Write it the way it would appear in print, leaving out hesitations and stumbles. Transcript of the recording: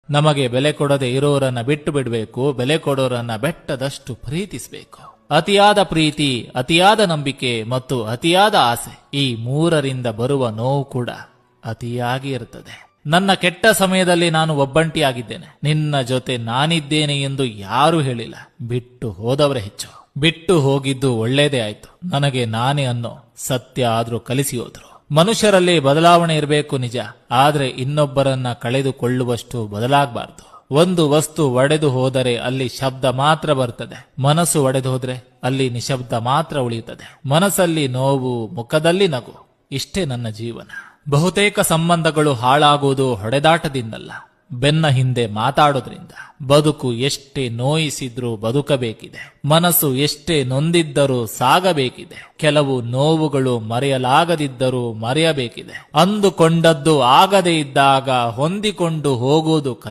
ನಮಗೆ ಬೆಲೆ ಕೊಡದೆ ಇರೋರನ್ನ ಬಿಟ್ಟು ಬಿಡಬೇಕು, ಬೆಲೆ ಕೊಡೋರನ್ನ ಬೆಟ್ಟದಷ್ಟು ಪ್ರೀತಿಸಬೇಕು. ಅತಿಯಾದ ಪ್ರೀತಿ, ಅತಿಯಾದ ನಂಬಿಕೆ ಮತ್ತು ಅತಿಯಾದ ಆಸೆ, ಈ ಮೂರರಿಂದ ಬರುವ ನೋವು ಕೂಡ ಅತಿಯಾಗಿ ಇರುತ್ತದೆ. ನನ್ನ ಕೆಟ್ಟ ಸಮಯದಲ್ಲಿ ನಾನು ಒಬ್ಬಂಟಿಯಾಗಿದ್ದೇನೆ, ನಿನ್ನ ಜೊತೆ ನಾನಿದ್ದೇನೆ ಎಂದು ಯಾರೂ ಹೇಳಿಲ್ಲ. ಬಿಟ್ಟು ಹೋದವರೇ ಹೆಚ್ಚು. ಬಿಟ್ಟು ಹೋಗಿದ್ದು ಒಳ್ಳೇದೇ ಆಯ್ತು. ನನಗೆ ನಾನೇ ಅನ್ನೋ ಸತ್ಯ ಆದ್ರೂ ಕಲಿಸಿ ಹೋದ್ರು. ಮನುಷ್ಯರಲ್ಲಿ ಬದಲಾವಣೆ ಇರಬೇಕು ನಿಜ, ಆದ್ರೆ ಇನ್ನೊಬ್ಬರನ್ನ ಕಳೆದುಕೊಳ್ಳುವಷ್ಟು ಬದಲಾಗಬಾರ್ದು. ಒಂದು ವಸ್ತು ಒಡೆದು ಹೋದರೆ ಅಲ್ಲಿ ಶಬ್ದ ಮಾತ್ರ ಬರ್ತದೆ, ಮನಸ್ಸು ಒಡೆದು ಹೋದ್ರೆ ಅಲ್ಲಿ ನಿಶಬ್ದ ಮಾತ್ರ ಉಳಿಯುತ್ತದೆ. ಮನಸ್ಸಲ್ಲಿ ನೋವು, ಮುಖದಲ್ಲಿ ನಗು, ಇಷ್ಟೇ ನನ್ನ ಜೀವನ. ಬಹುತೇಕ ಸಂಬಂಧಗಳು ಹಾಳಾಗುವುದು ಹೊಡೆದಾಟದಿಂದಲ್ಲ, ಬೆನ್ನ ಹಿಂದೆ ಮಾತಾಡೋದ್ರಿಂದ. ಬದುಕು ಎಷ್ಟೇ ನೋಯಿಸಿದ್ರೂ ಬದುಕಬೇಕಿದೆ, ಮನಸ್ಸು ಎಷ್ಟೇ ನೊಂದಿದ್ದರೂ ಸಾಗಬೇಕಿದೆ. ಕೆಲವು ನೋವುಗಳು ಮರೆಯಲಾಗದಿದ್ದರೂ ಮರೆಯಬೇಕಿದೆ. ಅಂದುಕೊಂಡದ್ದು ಆಗದೇ ಇದ್ದಾಗ ಹೊಂದಿಕೊಂಡು ಹೋಗುವುದು